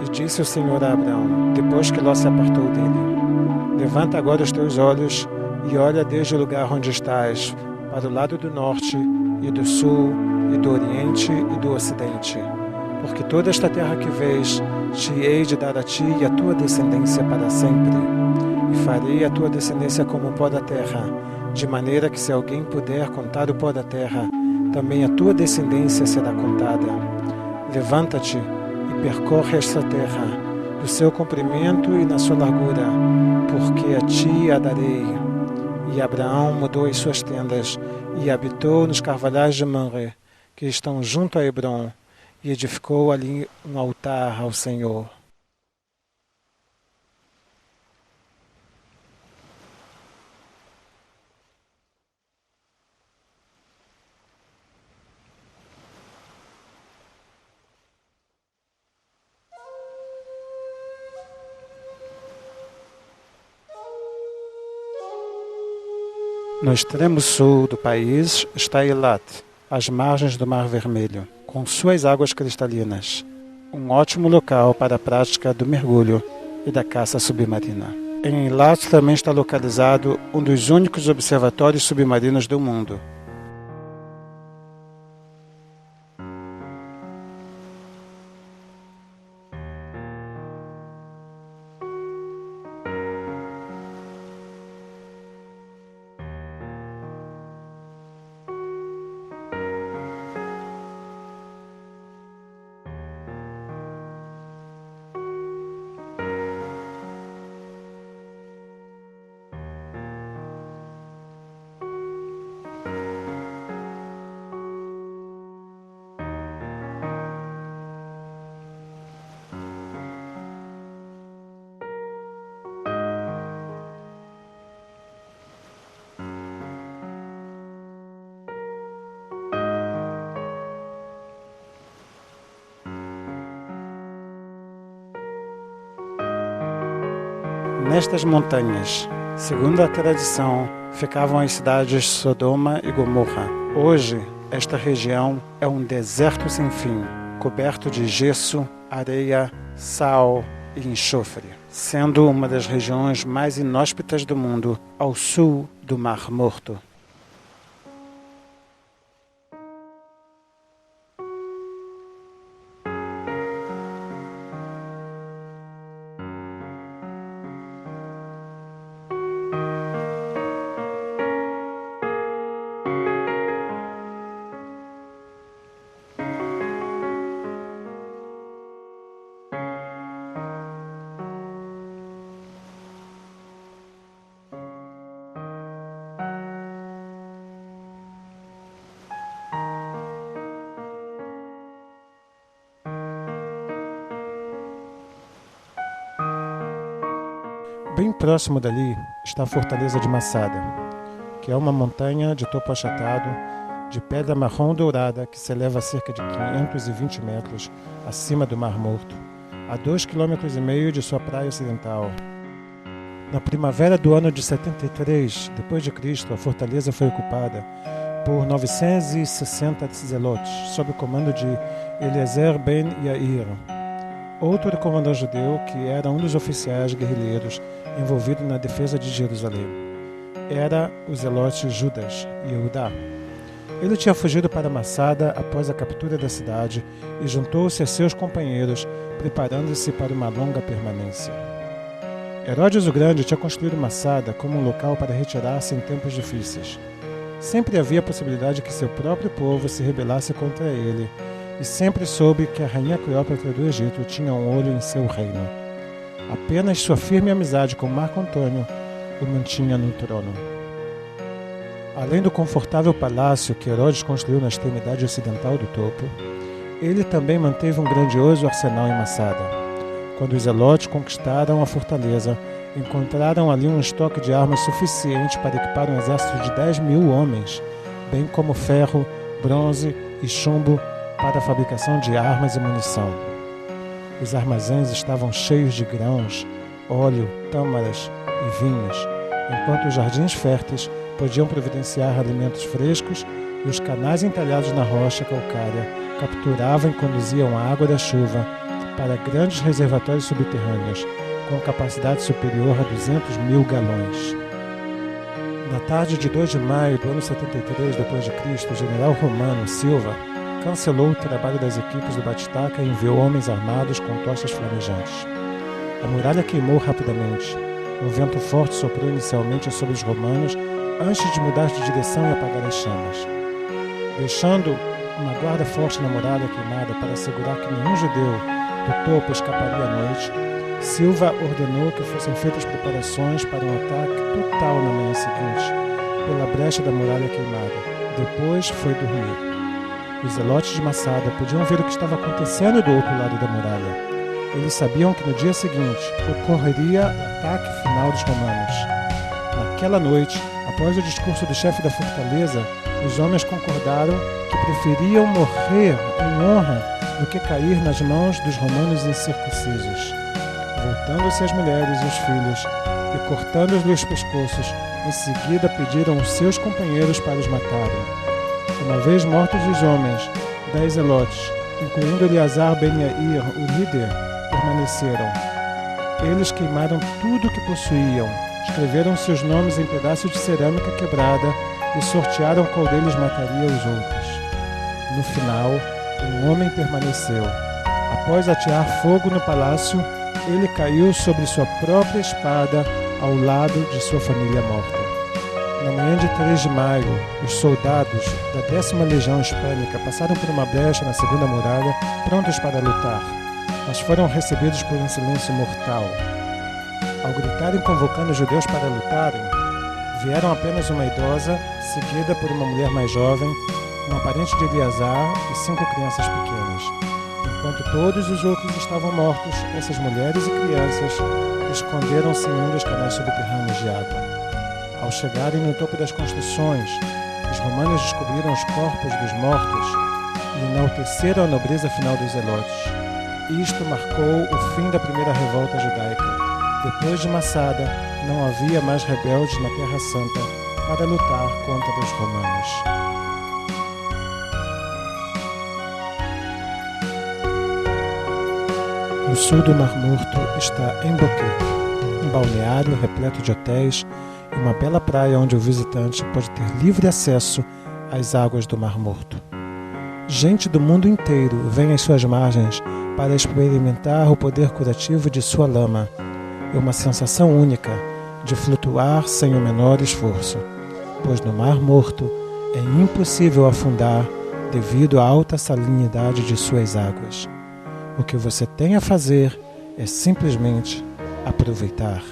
E disse o Senhor a Abraão, depois que Ló se apartou dele: Levanta agora os teus olhos e olha desde o lugar onde estás, para o lado do norte e do sul e do oriente e do ocidente. Porque toda esta terra que vês, te hei de dar a ti e a tua descendência para sempre. E farei a tua descendência como o pó da terra, de maneira que se alguém puder contar o pó da terra, também a tua descendência será contada. Levanta-te e percorre esta terra, do seu comprimento e na sua largura, porque a ti a darei. E Abraão mudou as suas tendas e habitou nos carvalhais de Mamre, que estão junto a Hebrom, e edificou ali um altar ao Senhor. No extremo sul do país está Eilat, às margens do Mar Vermelho, com suas águas cristalinas, um ótimo local para a prática do mergulho e da caça submarina. Em Eilat também está localizado um dos únicos observatórios submarinos do mundo. Nestas montanhas, segundo a tradição, ficavam as cidades Sodoma e Gomorra. Hoje, esta região é um deserto sem fim, coberto de gesso, areia, sal e enxofre, sendo uma das regiões mais inóspitas do mundo, ao sul do Mar Morto. Bem próximo dali está a Fortaleza de Masada, que é uma montanha de topo achatado, de pedra marrom dourada que se eleva a cerca de 520 metros acima do Mar Morto, a 2,5 km de sua praia ocidental. Na primavera do ano de 73 d.C., a fortaleza foi ocupada por 960 zelotes, sob o comando de Eliezer ben Yair, outro comandante judeu que era um dos oficiais guerrilheiros envolvido na defesa de Jerusalém. Era o zelote Judas Yehudá. Ele tinha fugido para Massada após a captura da cidade e juntou-se a seus companheiros, preparando-se para uma longa permanência. Herodes o Grande tinha construído Massada como um local para retirar-se em tempos difíceis. Sempre havia a possibilidade que seu próprio povo se rebelasse contra ele, e sempre soube que a rainha Cleópatra do Egito tinha um olho em seu reino. Apenas sua firme amizade com Marco Antônio o mantinha no trono. Além do confortável palácio que Herodes construiu na extremidade ocidental do topo, ele também manteve um grandioso arsenal em Massada. Quando os zelotes conquistaram a fortaleza, encontraram ali um estoque de armas suficiente para equipar um exército de 10.000 homens, bem como ferro, bronze e chumbo para a fabricação de armas e munição. Os armazéns estavam cheios de grãos, óleo, tâmaras e vinhos, enquanto os jardins férteis podiam providenciar alimentos frescos e os canais entalhados na rocha calcária capturavam e conduziam a água da chuva para grandes reservatórios subterrâneos, com capacidade superior a 200 mil galões. Na tarde de 2 de maio do ano 73 d.C., o general romano Silva cancelou o trabalho das equipes do Batistaca e enviou homens armados com tochas flamejantes. A muralha queimou rapidamente. Um vento forte soprou inicialmente sobre os romanos antes de mudar de direção e apagar as chamas. Deixando uma guarda forte na muralha queimada para assegurar que nenhum judeu do topo escaparia à noite, Silva ordenou que fossem feitas preparações para um ataque total na manhã seguinte, pela brecha da muralha queimada. Depois foi dormir. Os zelotes de Massada podiam ver o que estava acontecendo do outro lado da muralha. Eles sabiam que no dia seguinte ocorreria o ataque final dos romanos. Naquela noite, após o discurso do chefe da fortaleza, os homens concordaram que preferiam morrer em honra do que cair nas mãos dos romanos incircuncisos. Voltando-se as mulheres e os filhos e cortando-lhes os pescoços, em seguida pediram aos seus companheiros para os matarem. Uma vez mortos os homens, 10 zelotes, incluindo Eleazar ben Yair, o líder, permaneceram. Eles queimaram tudo o que possuíam, escreveram seus nomes em pedaços de cerâmica quebrada e sortearam qual deles mataria os outros. No final, um homem permaneceu. Após atear fogo no palácio, ele caiu sobre sua própria espada ao lado de sua família morta. Na manhã de 3 de maio, os soldados da 10ª Legião Hispânica passaram por uma brecha na segunda muralha, prontos para lutar, mas foram recebidos por um silêncio mortal. Ao gritarem convocando os judeus para lutarem, vieram apenas uma idosa, seguida por uma mulher mais jovem, uma parente de Eleazar e 5 crianças pequenas. Enquanto todos os outros estavam mortos, essas mulheres e crianças esconderam-se em um dos canais subterrâneos de água. Ao chegarem no topo das construções, os romanos descobriram os corpos dos mortos e enalteceram a nobreza final dos zelotes. Isto marcou o fim da primeira revolta judaica. Depois de Massada, não havia mais rebeldes na Terra Santa para lutar contra os romanos. No sul do Mar Morto está Emboquet, um balneário repleto de hotéis e uma bela praia onde o visitante pode ter livre acesso às águas do Mar Morto. Gente do mundo inteiro vem às suas margens para experimentar o poder curativo de sua lama. É uma sensação única de flutuar sem o menor esforço, pois no Mar Morto é impossível afundar devido à alta salinidade de suas águas. O que você tem a fazer é simplesmente aproveitar.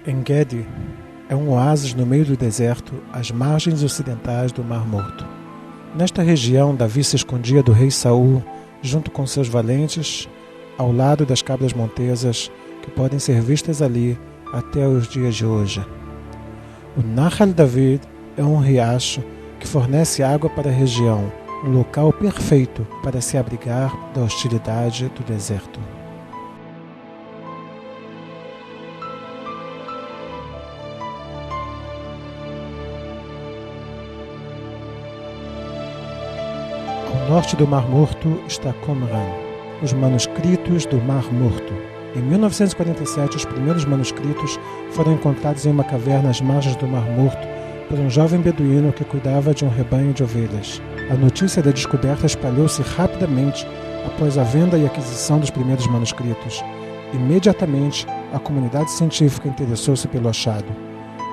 En-Gedi é um oásis no meio do deserto, às margens ocidentais do Mar Morto. Nesta região, Davi se escondia do rei Saul, junto com seus valentes, ao lado das cabras montesas, que podem ser vistas ali até os dias de hoje. O Nahal David é um riacho que fornece água para a região, um local perfeito para se abrigar da hostilidade do deserto. Ao norte do Mar Morto está Qumran, os manuscritos do Mar Morto. Em 1947, os primeiros manuscritos foram encontrados em uma caverna às margens do Mar Morto por um jovem beduíno que cuidava de um rebanho de ovelhas. A notícia da descoberta espalhou-se rapidamente após a venda e aquisição dos primeiros manuscritos. Imediatamente, a comunidade científica interessou-se pelo achado.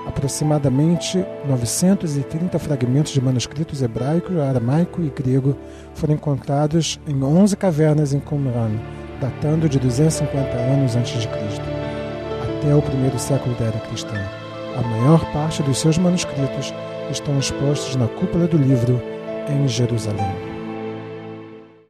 Aproximadamente 930 fragmentos de manuscritos hebraico, aramaico e grego foram encontrados em 11 cavernas em Qumran, datando de 250 anos antes de Cristo, até o primeiro século da Era Cristã. A maior parte dos seus manuscritos estão expostos na cúpula do livro em Jerusalém.